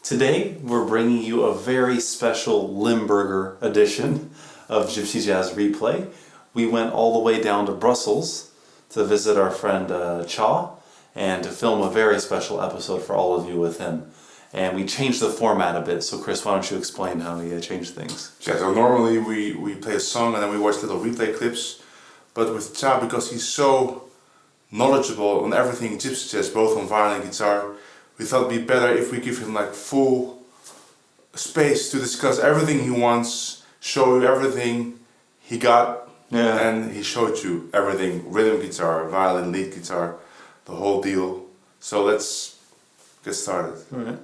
Today, we're bringing you a very special Limberger edition of Gypsy Jazz Replay. We went all the way down to Brussels to visit our friend Tcha and to film a very special episode for all of you with him. And we changed the format a bit, so Chris, why don't you explain how we changed things? Yeah, so normally we play a song and then we watch little replay clips, but with Tcha, because he's so knowledgeable on everything Gypsy Jazz, both on violin and guitar, we thought it'd be better if we give him like full space to discuss everything he wants, show you everything he got, and he showed you everything, rhythm guitar, violin, lead guitar, the whole deal. So let's get started. All right.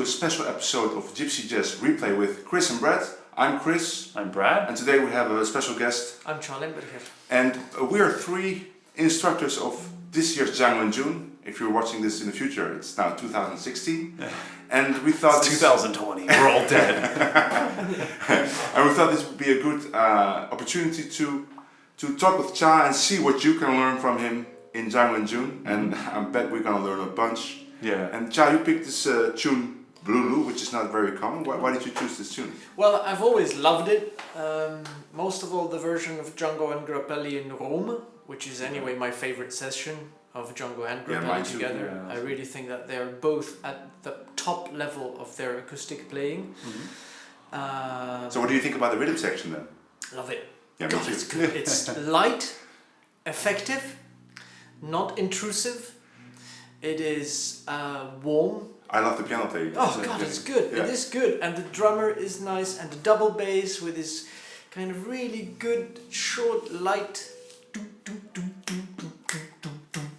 Special episode of Gypsy Jazz Replay with Chris and Brad. I'm Chris. I'm Brad. And today we have a special guest. I'm Tcha Limberger. And we are three instructors of this year's Django in June. If you're watching this in the future, it's now 2016. And we thought it's 2020. We're all dead. And we thought this would be a good opportunity to talk with Tcha and see what you can learn from him in Django in June. And I bet we're gonna learn a bunch. Yeah. And Tcha, you picked this tune Blue, which is not very common. Why did you choose this tune? Well, I've always loved it. Most of all, the version of Django and Grappelli in Rome, which is anyway my favorite session of Django and Grappelli together. Yeah. I really think that they're both at the top level of their acoustic playing. Mm-hmm. So what do you think about the rhythm section then? Love it. Yeah, God, it's good. It's light, effective, not intrusive. It is warm. I love the piano playing. Oh God, it's good. Yeah. It is good, and the drummer is nice, and the double bass with his kind of really good short, light,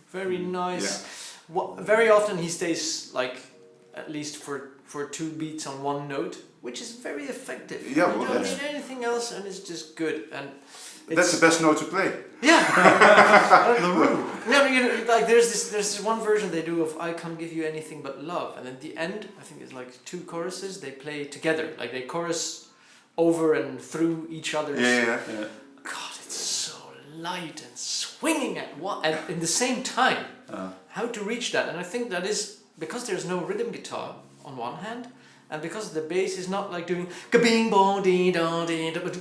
very nice. Yeah. Very often he stays like at least for 2 beats on one note, which is very effective. Yeah, you don't need anything else, and it's just good. And that's the best note to play. Yeah. No, you know, like there's this one version they do of "I Can't Give You Anything But Love," and at the end, I think it's like 2 choruses they play together. Like they chorus over and through each other's. Yeah. God, it's so light and swinging at the same time. How to reach that? And I think that is because there's no rhythm guitar on one hand, and because the bass is not like doing ka-bing bo dee da dee da, but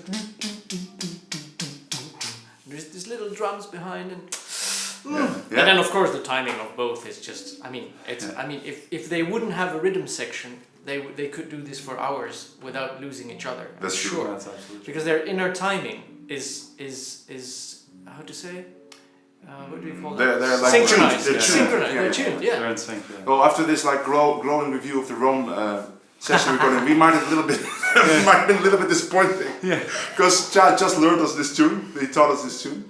there's these little drums behind and. And then of course the timing of both is just. I mean, if they wouldn't have a rhythm section, they could do this for hours without losing each other. That's sure. true. That's absolutely Because their inner timing is how to say? What do you call that? They're like synchronized. tuned. Synchronized. They're tuned. They're Yeah. in sync. Yeah. Well, after this like glowing review of the Rome session recording, we might have a little bit, might have been a little bit disappointing. Yeah. Because Tcha just learned us this tune. He taught us this tune,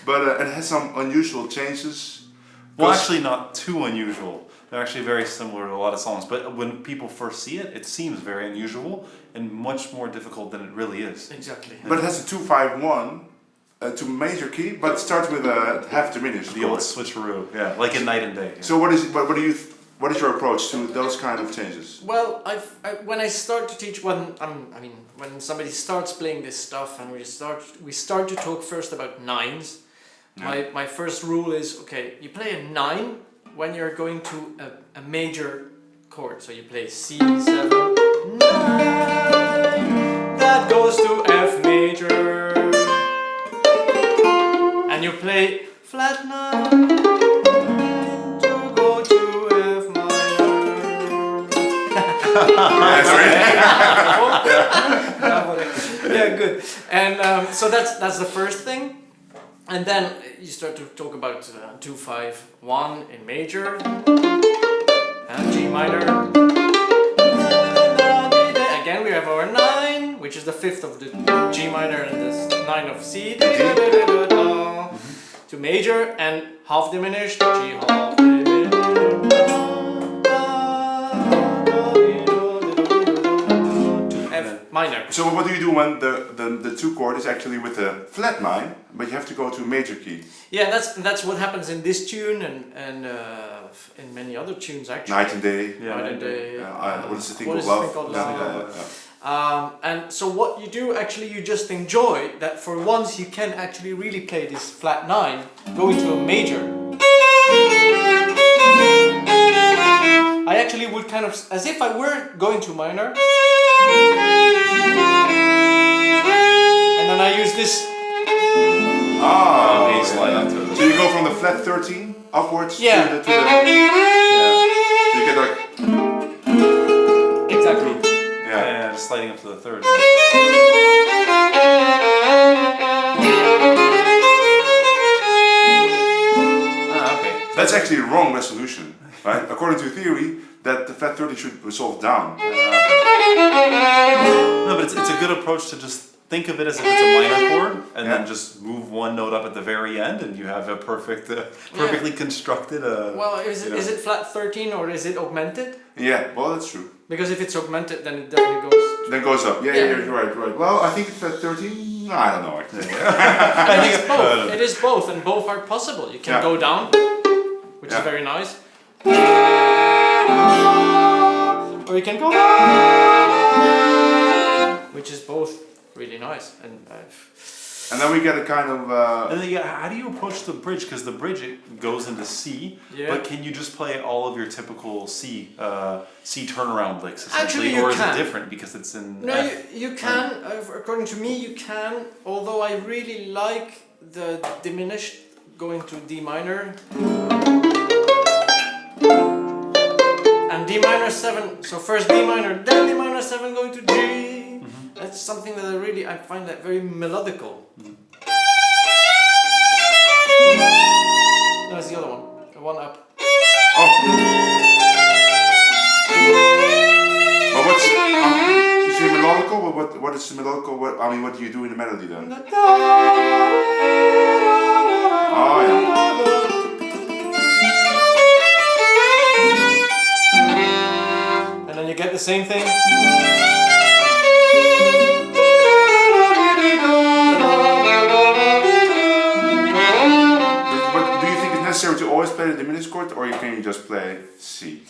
but it has some unusual changes. Well, actually, not too unusual. They're actually very similar to a lot of songs. But when people first see it, it seems very unusual and much more difficult than it really is. Exactly. But it has a 2-5-1 to major key, but it starts with a half diminished. The old switcheroo, yeah, like in Night and Day. Yeah. So what is your approach to those kind of changes? Well, when I start to teach, when somebody starts playing this stuff and we start to talk first about nines. Yeah. My first rule is, okay, you play a 9 when you're going to a major chord. So you play C7, 9, that goes to F major, and you play flat 9 to go to F minor. Yeah, good. And so that's the first thing. And then you start to talk about 2-5-1 in major and G minor. Again, we have our 9, which is the 5th of the G minor and the 9 of C. To major and half diminished G half diminished. To F minor. So what do you do when the 2 chord is actually with a flat 9, but you have to go to a major key? Yeah, that's what happens in this tune and in many other tunes actually. Night and Day. Yeah, Night and Day. What is the thing What called is the Love? thing called Love? And so what you do actually, you just enjoy that for once you can actually really play this flat 9 go into a major. I actually would kind of, as if I were going to minor, and then I use this. Ah, bass line up to it. so you go from the flat 13 upwards Yeah. to the yeah. So you get like Exactly. Yeah, just sliding up to the third. Okay. That's actually a wrong resolution, right? According to theory, that the flat 30 should resolve down. No, but it's a good approach to just think of it as if it's a minor chord, and then just move one note up at the very end, and you have a perfectly constructed. Well, is it flat 13 or is it augmented? Yeah, well, that's true. Because if it's augmented, then it definitely goes. Then goes up. Yeah, you're right. Well, I think it's flat 13. I don't know actually. I think it's both. It is both, and both are possible. You can go down, which is very nice, or you can go up, which is both really nice. And then we get a kind of. And then, how do you approach the bridge? Because the bridge it goes into C, but can you just play all of your typical C turnaround licks essentially, Actually, or is it different because it's in? No, F? you can. According to me, you can. Although I really like the diminished going to D minor and D minor 7. So first D minor, then D minor 7 going to G. That's something that I find that very melodical. No, it's the other one. The one up. Oh. But what's you say melodical? What is melodical? What do you do in the melody then? Oh And then you get the same thing. But do you think it's necessary to always play the diminished chord, or can you just play C?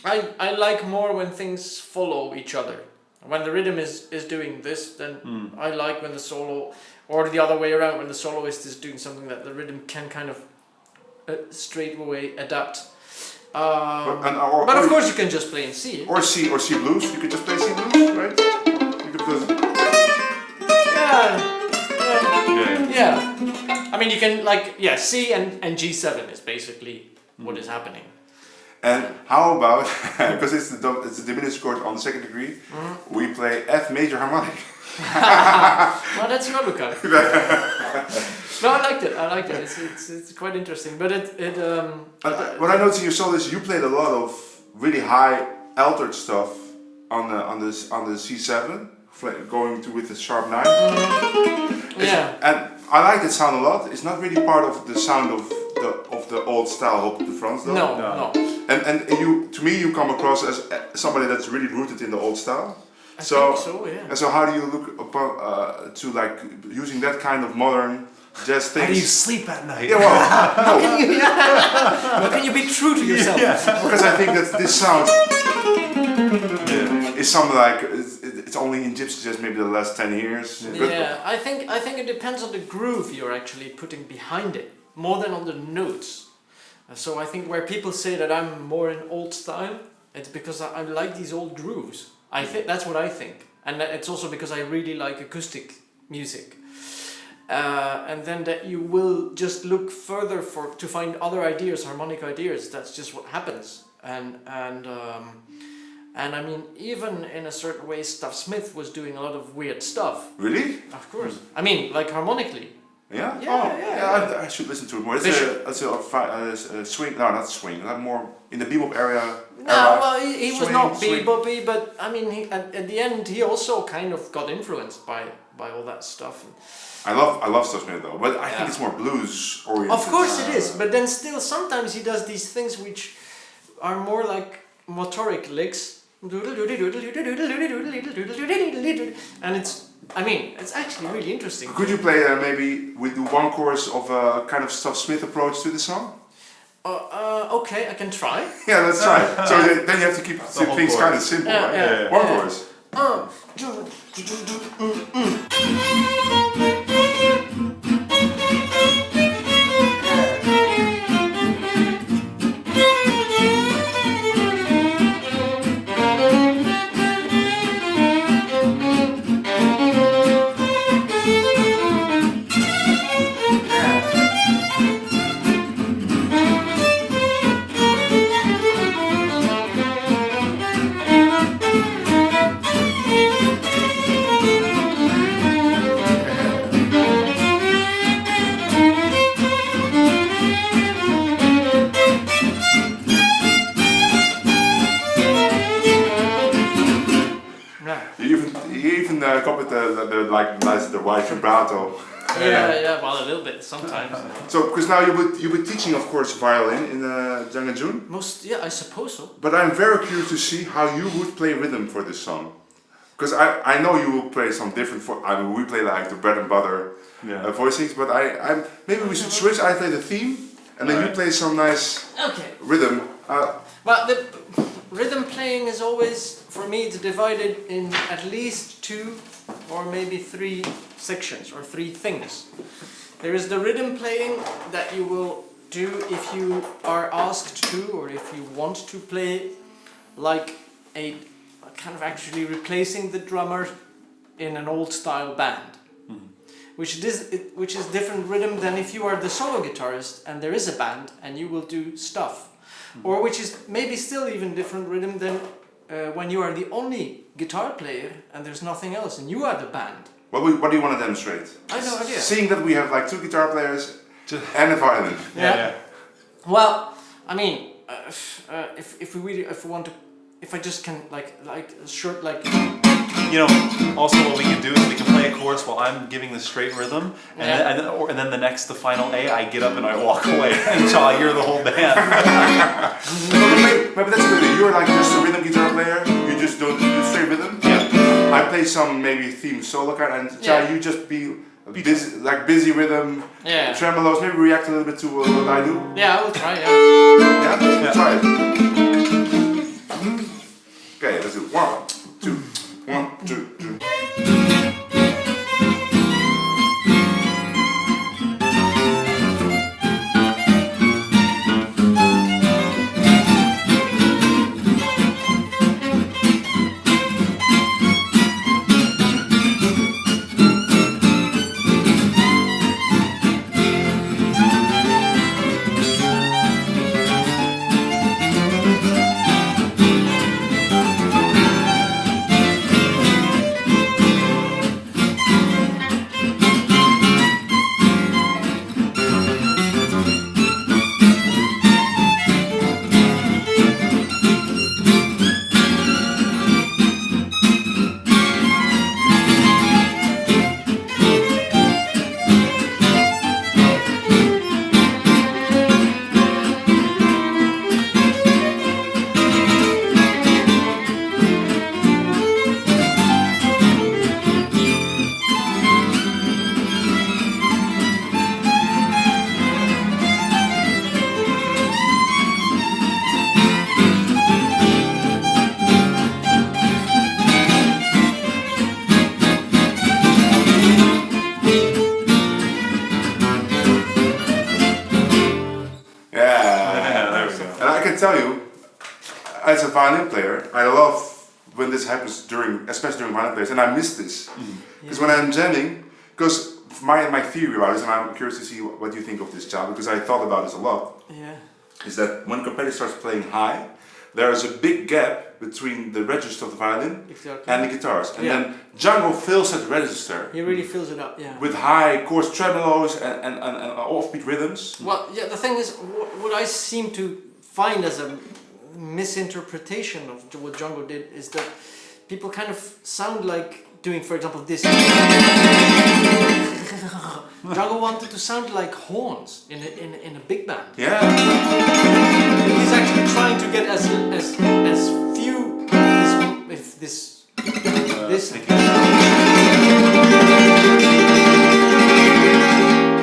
I like more when things follow each other. When the rhythm is doing this, then I like when the solo, or the other way around, when the soloist is doing something that the rhythm can kind of straight away adapt. But of course you can just play in C. Or C blues. You could just play C blues, right? You could just... Yeah. I mean, you can C and G7 is basically what is happening. And how about, because it's a diminished chord on the second degree, we play F major harmonic. Well, that's another kind. No, I liked it. It's quite interesting, but what I noticed in your solo is you played a lot of really high altered stuff on the C7, going with the sharp 9. Yeah. And I like that sound a lot. It's not really part of the sound of the old style Hop to France though. No. And you, to me, you come across as somebody that's really rooted in the old style. I think so, yeah. And so, how do you look upon to like using that kind of modern jazz things? How do you sleep at night? Yeah, well, How can you be true to yourself? because I think that this sound is something like it's only in gypsy jazz maybe the last 10 years. Yeah, I think it depends on the groove you're actually putting behind it, more than on the notes. So I think where people say that I'm more in old style, it's because I like these old grooves. I think that's what I think, and it's also because I really like acoustic music. And then that you will just look further to find other ideas, harmonic ideas. That's just what happens. And I mean, even in a certain way, Stav Smith was doing a lot of weird stuff. Really? Of course. I mean, like harmonically. Yeah? Yeah. I should listen to it more. It's a swing, no, not swing, not more in the bebop area. Well, he was not swing. beboppy, but I mean, at the end, he also kind of got influenced by all that stuff. I love Stav Smith though, but I think it's more blues oriented. Of course it is, but then still sometimes he does these things which are more like motoric licks, and it's actually really interesting. Could you play maybe we do one chorus of a kind of Stav Smith approach to the song? Okay, I can try. Yeah, let's try. So then you have to keep things kind of simple, right? One chorus. You even copied the white vibrato. Yeah, well, a little bit sometimes. So, because now you were teaching, of course, violin in Jang June. I suppose so. But I'm very curious to see how you would play rhythm for this song. Because I know you will play some different. We play like the bread and butter voicings, but maybe we should switch. I play the theme, and then you play some nice rhythm. Well, the rhythm playing is always, for me, it's divided in at least 2 or maybe 3 sections or 3 things. There is the rhythm playing that you will do if you are asked to, or if you want to play like a kind of actually replacing the drummer in an old style band. Which is different rhythm than if you are the solo guitarist and there is a band and you will do stuff. Or which is maybe still even different rhythm than when you are the only guitar player and there's nothing else and you are the band. What do you want to demonstrate? I have no idea. Seeing that we have like 2 guitar players and a violin. Yeah. Well, I mean, if I just can like short like. You know, also what we can do is we can play a chorus while I'm giving the straight rhythm, and then the final A, I get up and I walk away, and Tcha, you're the whole band. Maybe that's good. You're like just a rhythm guitar player. You just don't do straight rhythm. Yeah. I play some maybe theme solo kind, and Tcha, you just be busy rhythm, tremolos. Maybe react a little bit to what I do. Yeah, I will try. Yeah. Try it. Okay, let's do 1, 2, 1. tell you, as a violin player, I love when this happens especially during violin players, and I miss this. Because when I'm jamming, because my theory about this, and I'm curious to see what you think of this, Tcha, because I thought about this a lot, is that when Grappelli starts playing high, there is a big gap between the register of the violin and the guitars. And then Django fills that register. He really fills it up, with high chords, tremolos, and offbeat rhythms. Well, yeah, the thing is, what I seem to find as a misinterpretation of what Django did is that people kind of sound like doing, for example, this. Django wanted to sound like horns in a big band. Yeah. He's actually trying to get as few this.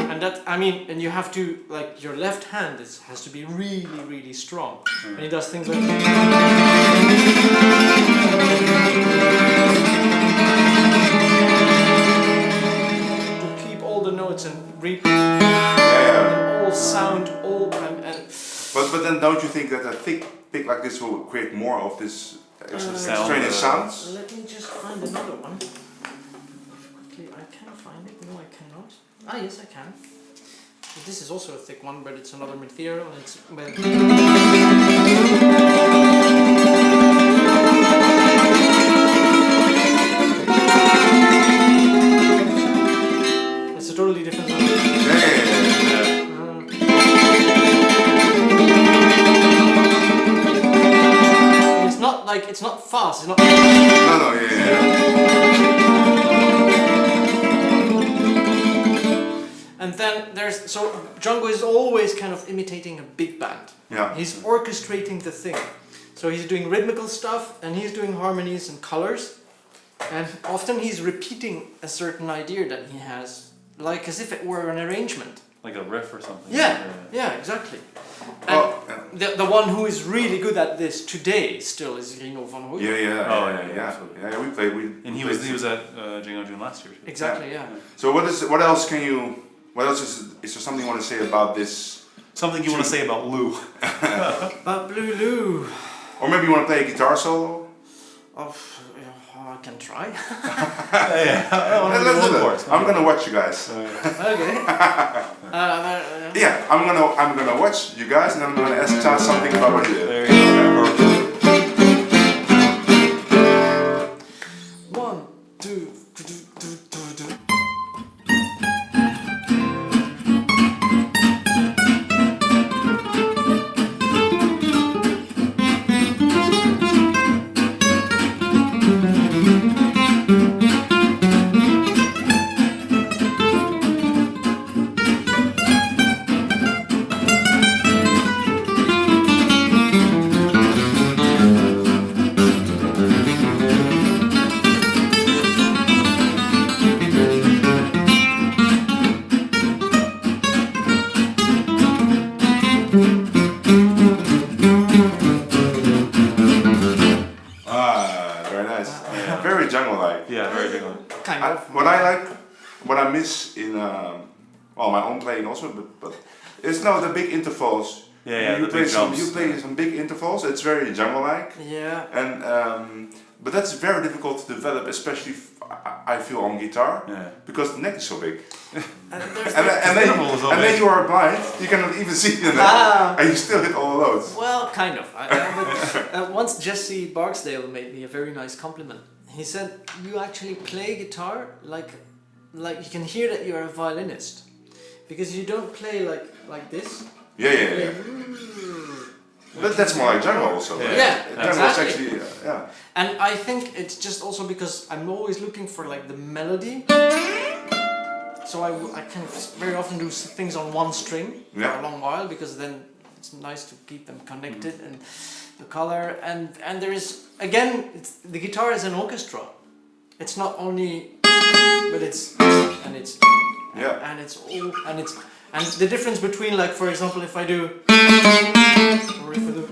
And that, I mean, and you have to, like, your left hand has to be really, really strong. And he does things like to keep all the notes and repeat and all sound all But then don't you think that a thick pick like this will create more of this extraneous sounds? Let me just find another one. Quickly, I can find it. No, I cannot. Ah, yes, I can. But this is also a thick one, but it's another material. And it's it's a totally different one. It's not fast. It's not. No, And then Django is always kind of imitating a big band. Yeah. He's orchestrating the thing. So he's doing rhythmical stuff and he's doing harmonies and colors. And often he's repeating a certain idea that he has, like as if it were an arrangement. Like a riff or something. Yeah, exactly. And the one who is really good at this today still is Rino van Hooy. We played. And he was at Django June last year. Exactly, yeah. So what else can you? What else is there something you want to say about this? Something you want to say about Lou? About Blue Lou. Or maybe you want to play a guitar solo? I can try. Let's do that. I'm gonna watch you guys. Okay. I'm gonna watch you guys, and I'm gonna ask Tcha something about what you did. There you go. 1, 2. Very jungle-like. Yeah, very big one. Kind of. What I miss in my own playing also, but it's the big intervals. You play some big intervals. It's very jungle-like. Yeah. And but that's very difficult to develop, especially I feel on guitar, because the neck is so big. and then you are blind. You cannot even see the neck, and you still hit all the notes. Well, kind of. Once Jesse Barksdale made me a very nice compliment. He said, "You actually play guitar like you can hear that you're a violinist, because you don't play like this." Yeah. But that's more like jungle also. Right? Exactly. Actually, And I think it's just also because I'm always looking for like the melody. So I can very often do things on one string for a long while, because then it's nice to keep them connected and the color and there is again the guitar is an orchestra. It's not only, but it's all and the difference between, like, for example, if I do or if I do,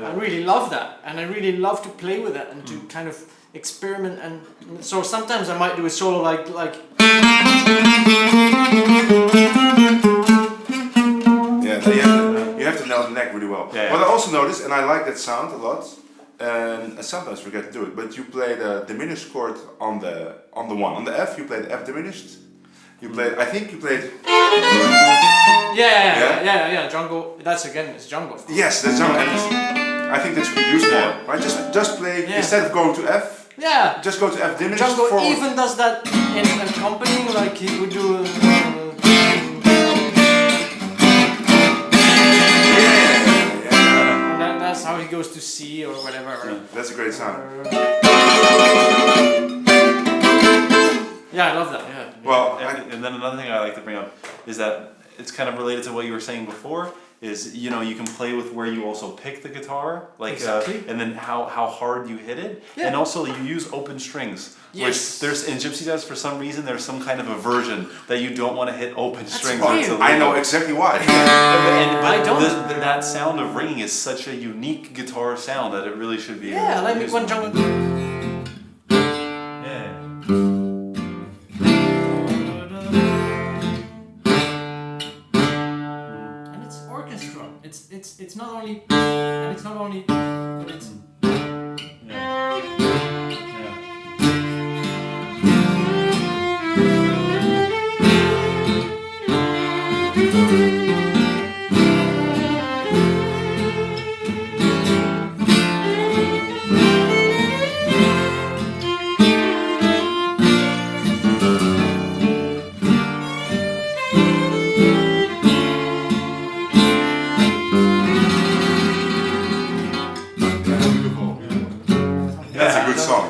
I really love that, and I really love to play with that and to kind of experiment. And so sometimes I might do a solo like you have to nail the neck know. Yeah. What I also noticed, and I like that sound a lot, and I sometimes forget to do it, but you play the diminished chord on the one. On the F, you play the F diminished. You played, I think you played... Yeah, Django, that's again, it's Django. Yes, that's Django, and I think that should be used more, right? Just play, instead of going to F, just go to F diminished. Django even does that in accompanying, like he would do that's how he goes to C or whatever. That's a great sound. Yeah, I love that, yeah. Well, and then another thing I like to bring up is that it's kind of related to what you were saying before, is, you know, you can play with where you also pick the guitar, like, exactly. And then how hard you hit it, and also you use open strings, which there's, in Gypsy Jazz, for some reason, there's some kind of aversion that you don't want to hit open strings. Weird. I know exactly why. But that sound of ringing is such a unique guitar sound that it really should be. Yeah, like when Django... It's not only, and it's not only, but it's.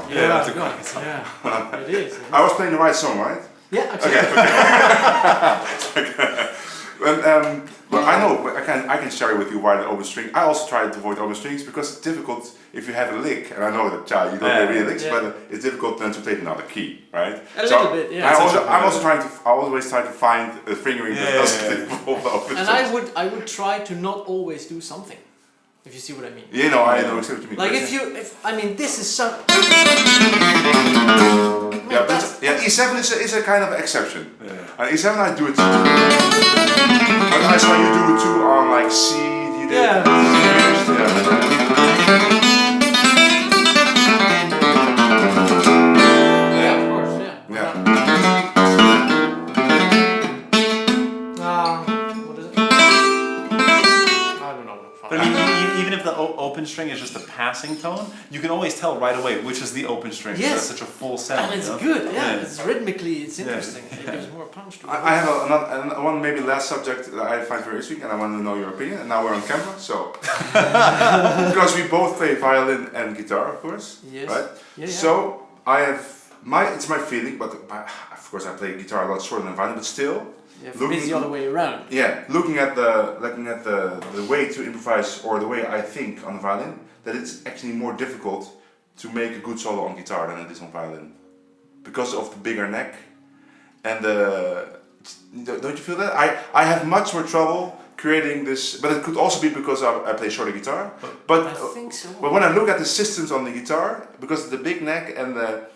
Yeah, it is. I was playing the right song, right? Yeah, absolutely. Okay. But I know I can share with you why the open string. I also try to avoid open strings because it's difficult if you have a lick, and I know that you don't play real licks, but it's difficult then to play another key, right? A little bit, yeah. I'm also trying to. I always try to find a fingering that doesn't involve the open strings. And I would try to not always do something. If you see what I mean. You know, I know exactly what you mean. Like I mean, this is some. E7 is a kind of exception. Yeah. And E7 I do it too. But I saw you do it too on like C. You did. Yeah. Yeah, of course. Yeah. What is it? I don't know. But I mean, even if the open string is just a passing tone, you can always tell right away which is the open string. Yes. That's such a full sound. And it's good, It's rhythmically, it's interesting. It gives more punch to it. I have another one, maybe last subject that I find very interesting, and I want to know your opinion. And now we're on camera, so because we both play violin and guitar, of course, right? Yeah. So it's my feeling, but of course I play guitar a lot shorter than violin, but still. Yeah, for me it's the other way around. Yeah, looking at the way to improvise, or the way I think on the violin, that it's actually more difficult to make a good solo on guitar than it is on violin, because of the bigger neck, and don't you feel that? I have much more trouble creating this, but it could also be because I play shorter guitar. But I think so. But when I look at the systems on the guitar, because of the big neck and the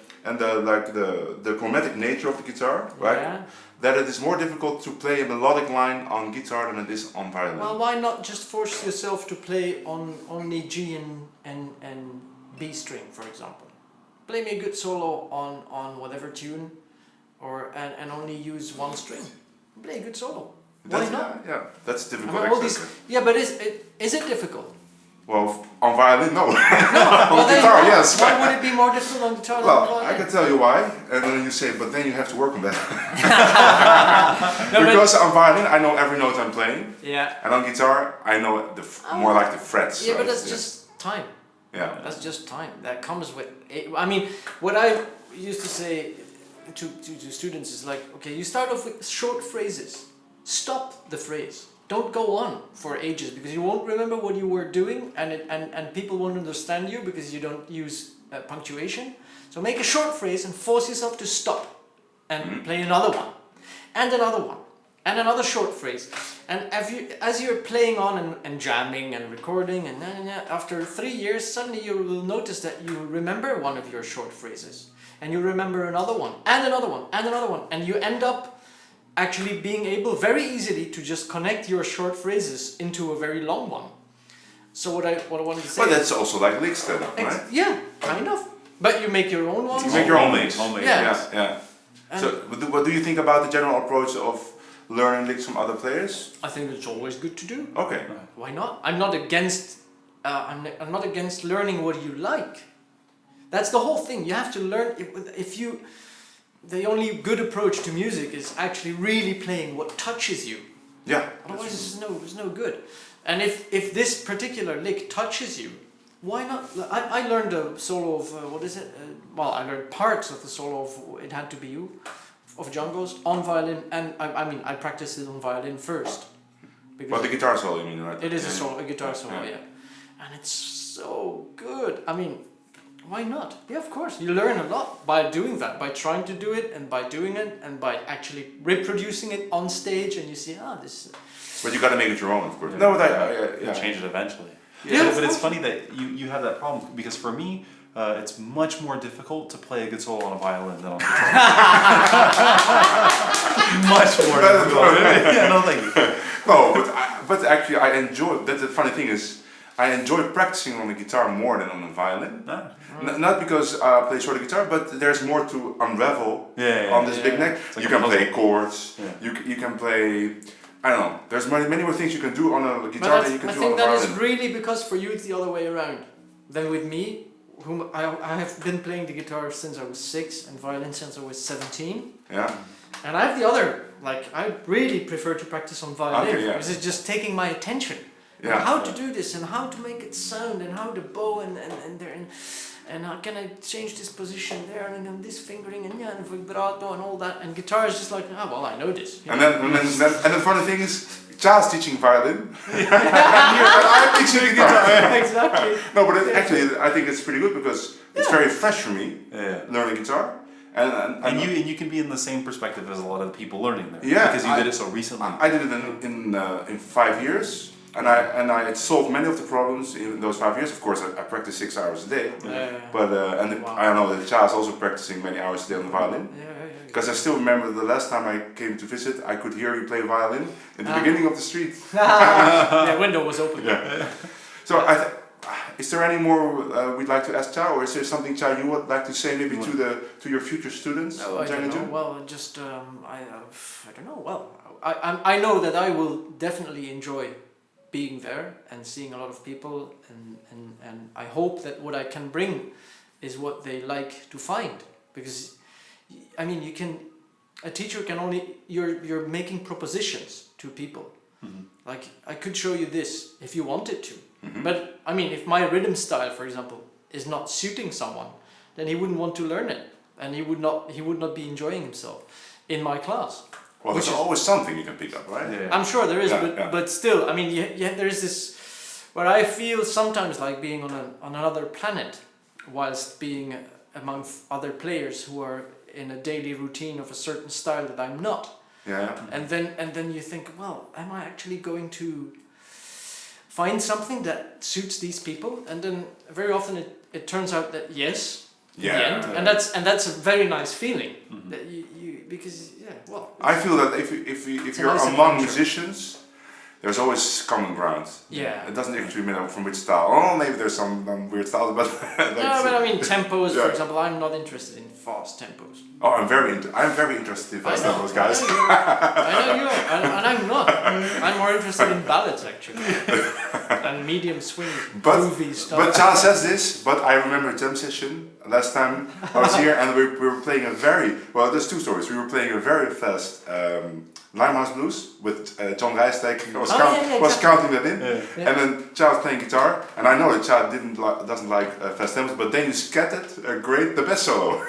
chromatic nature of the guitar, right? Yeah. That it is more difficult to play a melodic line on guitar than it is on violin. Well, why not just force yourself to play on only G and B string, for example? Play me a good solo on whatever tune, and only use one string. Play a good solo. Why not? Yeah, that's difficult. But is it difficult? Well, on violin, no. No, on guitar, yes. Why would it be more difficult on guitar than on violin? I can tell you why, and then you say, but then you have to work on that. Because on violin, I know every note I'm playing. Yeah. And on guitar, I know more like the frets. Yeah, right? But that's just time. Yeah. That's just time. That comes with it. I mean, what I used to say to students is like, okay, you start off with short phrases. Stop the phrase. Don't go on for ages, because you won't remember what you were doing, and people won't understand you because you don't use punctuation. So make a short phrase and force yourself to stop and play another one, and another one, and another short phrase. And as you're playing on and jamming and recording, and after 3 years, suddenly you will notice that you remember one of your short phrases, and you remember another one, and another one, and another one, and you end up actually being able very easily to just connect your short phrases into a very long one. So what I wanted to say. But that's also like licks then, right? Yeah, kind of. But you make your own ones. You make your own licks. Homemade. Yeah. So what do you think about the general approach of learning licks from other players? I think it's always good to do. Okay. Why not? I'm not against. I'm not against learning what you like. That's the whole thing. You have to learn. If you, the only good approach to music is actually really playing what touches you. Yeah. Otherwise, it's no good. And if this particular lick touches you, why not? I learned a solo of what is it? I learned parts of the solo of It Had to Be You, of Django's on violin, and I practiced it on violin first. But the guitar solo, you mean, right? It is a guitar solo, yeah. And it's so good. I mean, why not? Yeah, of course. You learn a lot by doing that, by trying to do it, and by doing it, and by actually reproducing it on stage, and you see, this. But you got to make it your own, of course. Yeah. No, but You'll change it eventually. Yeah, But it's funny that you have that problem, because for me, it's much more difficult to play a good solo on a violin than on a guitar. Much more difficult. Yeah, no, thank you. No, but actually I enjoy, that's the funny thing is, I enjoy practicing on the guitar more than on the violin. Not because I play short guitar, but there's more to unravel on this big neck. Like you can play chords, you can play, I don't know, there's many more things you can do on a guitar than you can do on a violin. I think that is really because for you it's the other way around. Then with me, whom I have been playing the guitar since I was 6 and violin since I was 17. Yeah. And I have the other, I really prefer to practice on violin because it's just taking my attention. Yeah. How to do this and how to make it sound and how to bow and how can I change this position there and then this fingering and vibrato and all that, and guitar is just like, I know this. And then the funny thing is, Tcha's teaching violin, and I'm teaching guitar. Exactly. No, but actually I think it's pretty good because it's very fresh for me learning guitar. And you can be in the same perspective as a lot of the people learning there. Yeah, Because you did it so recently. I did it in 5 years, and I solved many of the problems in those 5 years. Of course, I practiced 6 hours a day, but I don't know that Tcha's also practicing many hours a day on the violin. Because I still remember the last time I came to visit, I could hear you play violin in the beginning of the street. The window was open. Yeah. So is there any more we'd like to ask Tcha, or is there something, Tcha, you would like to say maybe to your future students? No, I don't know. Well, just I don't know. Well, I know that I will definitely enjoy being there and seeing a lot of people, and I hope that what I can bring is what they like to find, because I mean a teacher can only you're making propositions to people. Mm-hmm. Like I could show you this if you wanted to. Mm-hmm. But I mean, if my rhythm style, for example, is not suiting someone, then he wouldn't want to learn it, and he would not be enjoying himself in my class. Well, there's always something you can pick up, right? Yeah. I'm sure there is, but still, I mean, there is this where I feel sometimes like being on another planet, whilst being amongst other players who are in a daily routine of a certain style that I'm not. Yeah. And then you think, well, am I actually going to find something that suits these people? And then very often it turns out that yes. Yeah. In the end. And that's a very nice feeling. Mm-hmm. That you because I feel that if you're nice among adventure. musicians, there's always common ground. Yeah. It doesn't actually matter from which style. Oh, maybe there's some weird styles, but but I mean tempos, for example. I'm not interested in fast tempos. Oh, I'm very interested in fast tempos, guys. I know you are, and I'm not. I'm more interested in ballads actually, and medium swing, groovy stuff. But Tcha says this. But I remember a jam session last time I was here, and we were playing there's two stories. We were playing a very fast Limehouse Blues with John Rijsdijk was counting that in, and then Tcha was playing guitar, and I know that Tcha doesn't like fast tempos, but then you scattered the best solo.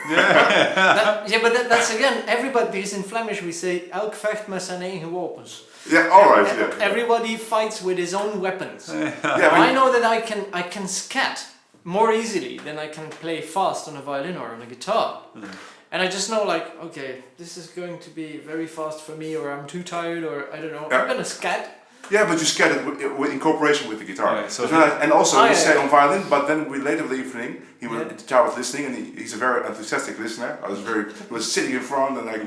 But that's again everybody, because in Flemish we say elk vecht met zijn eigen wapens. Yeah, all right. Yeah. Everybody fights with his own weapons. I know that I can scat more easily than I can play fast on a violin or on a guitar. And I just know, like, okay, this is going to be very fast for me, or I'm too tired, or I don't know. I'm gonna scat. Yeah, but you scat it in cooperation with the guitar. Yeah, and also you say on violin, but then later in the evening, Tcha was listening, and he's a very enthusiastic listener. He was sitting in front and like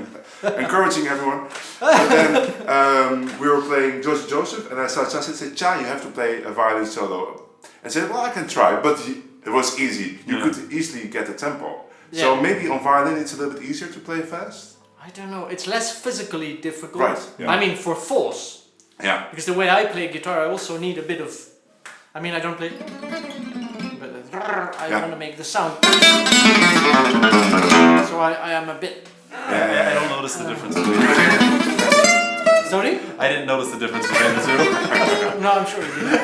encouraging everyone. But then we were playing Joseph, and I saw Tcha say, Tcha, you have to play a violin solo and said, well, I can try, but it was easy. You could easily get the tempo. So maybe on violin it's a little bit easier to play fast? I don't know, it's less physically difficult. Right. Yeah. I mean, for force. Yeah. Because the way I play guitar, I also need a bit of, I mean, I don't play, but I want to make the sound. So I am a bit. I don't notice the difference between the two. Sorry? I didn't notice the difference between the two. No, I'm sure you did.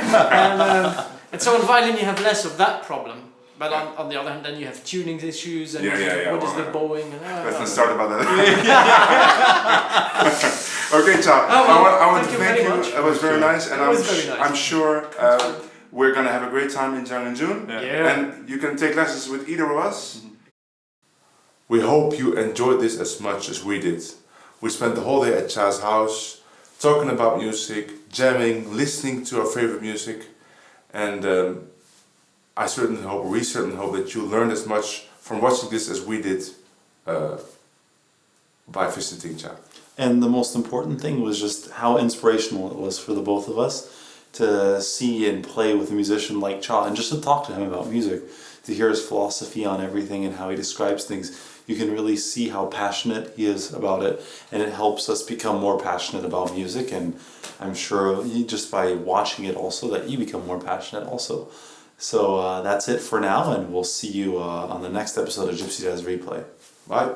And so on violin you have less of that problem. But on the other hand, then you have tuning issues and what is the bowing and Let's not start about that. Okay, Tcha. I want to thank you. It was very nice, and I'm sure we're gonna have a great time in June. And you can take lessons with either of us. We hope you enjoyed this as much as we did. We spent the whole day at Tcha's house, talking about music, jamming, listening to our favorite music, and we certainly hope that you learned as much from watching this as we did by visiting Tcha. And the most important thing was just how inspirational it was for the both of us to see and play with a musician like Tcha, and just to talk to him about music, to hear his philosophy on everything and how he describes things. You can really see how passionate he is about it, and it helps us become more passionate about music, and I'm sure just by watching it also that you become more passionate also. So that's it for now, and we'll see you on the next episode of Gypsy Jazz Replay. Bye.